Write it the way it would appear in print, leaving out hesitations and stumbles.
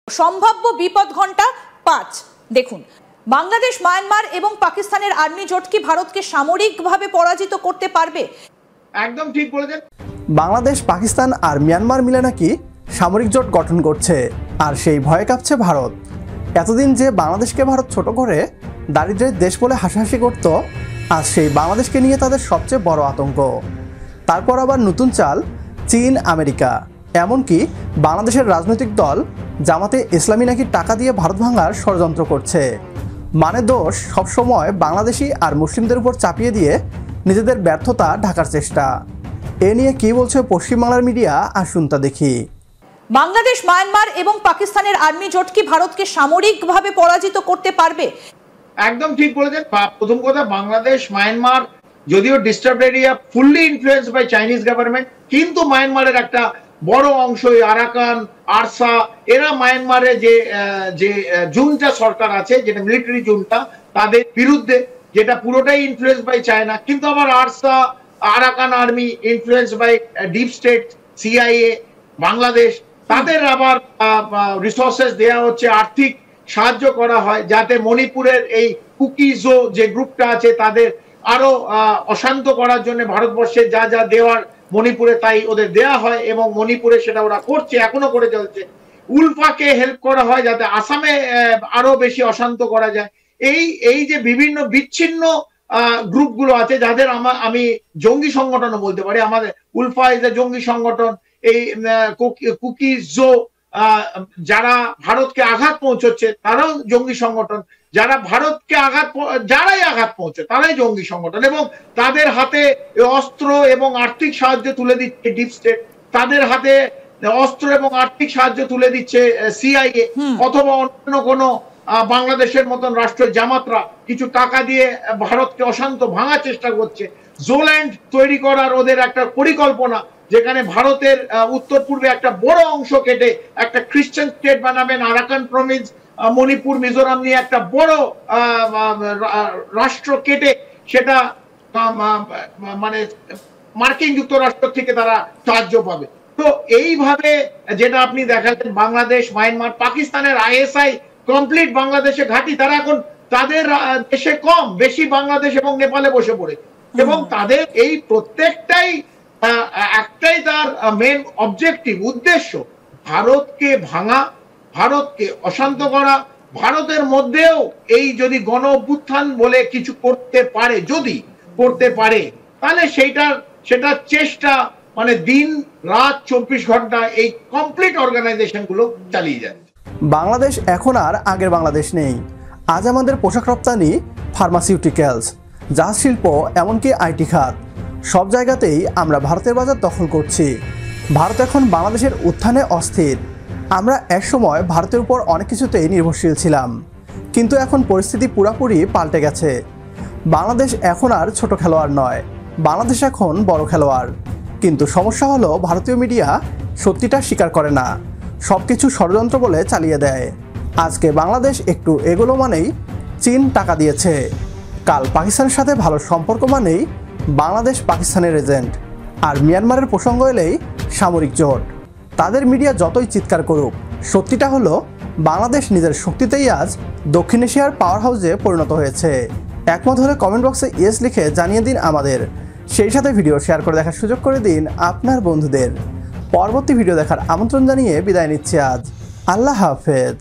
সম্ভাব্য বিপদ ঘন্টা ৫। দেখুন, বাংলাদেশ, মায়ানমার এবং পাকিস্তানের আর্মি জোট কি ভারতকে সামরিকভাবে পরাজিত করতে পারবে? একদম ঠিক বলেছেন। বাংলাদেশ, পাকিস্তান আর মিয়ানমার মিলে নাকি সামরিক জোট গঠন করছে, আর সেই ভয়ে কাঁপছে ভারত। এতদিন যে বাংলাদেশকে ভারত ছোট করে দারিদ্রের দেশ বলে হাসাহাসি করত, আজ সেই বাংলাদেশকে নিয়ে তাদের সবচেয়ে বড় আতঙ্ক। তারপর আবার নতুন চাল চীন, আমেরিকা, এমনকি বাংলাদেশের রাজনৈতিক দল জামাতে ইসলামী নাকি টাকা দিয়ে ভারত ভাঙার ষড়যন্ত্র করছে। মানে দোষ সবসময় বাংলাদেশি আর মুসলিমদের উপর চাপিয়ে দিয়ে নিজেদের ব্যর্থতা ঢাকার চেষ্টা। এ নিয়ে কি বলছে পশ্চিমবাংলার মিডিয়া, আসুন তা দেখি। বাংলাদেশ, মায়ানমার এবং পাকিস্তানের আর্মি জোট কি ভারতকে সামরিকভাবে পরাজিত করতে পারবে? একদম ঠিক বলেছেন। প্রথম কথা, বাংলাদেশ, মায়ানমার যদিও disturbed area, fully influenced by Chinese government, কিন্তু মায়ানমারের একটা বড় অংশ আরাকান, আরসা, এরা মায়ানমারে যে জুনটা সরকার আছে, যেটা মিলিটারি জুনটা, তাদের বিরুদ্ধে, যেটা পুরোটাই ইনফ্লুয়েন্স বাই চায়না। কিন্তু আবার ARSA, Arakan Army influence by deep state, CIA, Bangladesh, তাদের আবার রিসোর্সেস দেওয়া হচ্ছে, আর্থিক সাহায্য করা হয়, যাতে মণিপুরের এই কুকিজো যে গ্রুপটা আছে তাদের আরো অশান্ত করার জন্য ভারতবর্ষে যা যা দেওয়ার মণিপুরে তাই ওদের দেয়া হয়, এবং মণিপুরে সেটা ওরা করছে, এখনো করে চলছে। উলফাকে হেল্প করা হয় যাতে আসামে আরো বেশি অশান্ত করা যায়। এই যে বিভিন্ন বিচ্ছিন্ন গ্রুপগুলো আছে, যাদের আমি জঙ্গি সংগঠনও বলতে পারি। আমাদের উলফা ইজ এ জঙ্গি সংগঠন। এই কুকিজো যারা ভারতকে আঘাত পৌঁছচ্ছে তারাও জঙ্গি সংগঠন। যারাই আঘাত পৌঁছে তারাই জঙ্গি সংগঠন, এবং তাদের হাতে অস্ত্র এবং আর্থিক সাহায্য তুলে দিচ্ছে ডিপ স্টেট, তাদের হাতে অস্ত্র এবং আর্থিক সাহায্য তুলে দিচ্ছে সিআইএ, অথবা অন্য কোনো বাংলাদেশের মতন রাষ্ট্রের জামাতরা কিছু টাকা দিয়ে ভারতকে অশান্ত ভাঙার চেষ্টা করছে। জোল্যান্ড তৈরি করার ওদের একটা পরিকল্পনা, যেখানে ভারতের উত্তর পূর্বে একটা বড় অংশ কেটে একটা খ্রিস্টান স্টেট বানাবেন, আরাকান প্রভিন্স, মণিপুর, মিজোরাম নিয়ে একটা বড় রাষ্ট্র কেটে সেটা মানে মার্কিন যুক্তরাষ্ট্র থেকে তারা সাহায্য পাবে। তো এইভাবে যেটা আপনি দেখাচ্ছেন, বাংলাদেশ, মায়ানমার, পাকিস্তানের আইএসআই কমপ্লিট বাংলাদেশে ঘাঁটি, তারা এখন তাদের দেশে কম বেশি বাংলাদেশ এবং নেপালে বসে পড়ে, এবং তাদের এই প্রত্যেকটাই একটাই তার মেন অবজেক্টিভ, উদ্দেশ্য, ভারতকে ভাঙা, ভারতকে অশান্ত করা। ভারতের মধ্যেও এই যদি গণ অভ্যুত্থান বলে কিছু করতে পারে, যদি করতে পারে, তাহলে সেটার চেষ্টা মানে দিন রাত ২৪ ঘন্টা এই কমপ্লিট অর্গানাইজেশন গুলো চালিয়ে যায়। বাংলাদেশ এখন আর আগের বাংলাদেশ নেই। আজ আমাদের পোশাক রপ্তানি, ফার্মাসিউটিক্যালস, জাহাজ শিল্প, এমনকি আইটি খাত, সব জায়গাতেই আমরা ভারতের বাজার দখল করছি। ভারত এখন বাংলাদেশের উত্থানে অস্থির। আমরা একসময় ভারতের উপর অনেক কিছুতেই নির্ভরশীল ছিলাম, কিন্তু এখন পরিস্থিতি পুরোপুরি পাল্টে গেছে। বাংলাদেশ এখন আর ছোট খেলোয়াড় নয়, বাংলাদেশ এখন বড় খেলোয়াড়। কিন্তু সমস্যা হলো ভারতীয় মিডিয়া সত্যিটা স্বীকার করে না, সব কিছু ষড়যন্ত্র বলে চালিয়ে দেয়। আজকে বাংলাদেশ একটু এগোলো মানেই চীন টাকা দিয়েছে, কাল পাকিস্তানের সাথে ভালো সম্পর্ক মানেই বাংলাদেশ পাকিস্তানের এজেন্ট, আর মিয়ানমারের প্রসঙ্গ এলেই সামরিক জোট। তাদের মিডিয়া যতই চিৎকার করুক, সত্যিটা হলো বাংলাদেশ নিজের শক্তিতেই আজ দক্ষিণ এশিয়ার পাওয়ার হাউসে পরিণত হয়েছে। একমত হলে কমেন্ট বক্সে ইয়েস লিখে জানিয়ে দিন আমাদের, সেই সাথে ভিডিও শেয়ার করে দেখার সুযোগ করে দিন আপনার বন্ধুদের। পরবর্তী ভিডিও দেখার আমন্ত্রণ জানিয়ে বিদায় নিচ্ছি আজ। আল্লাহ হাফেজ।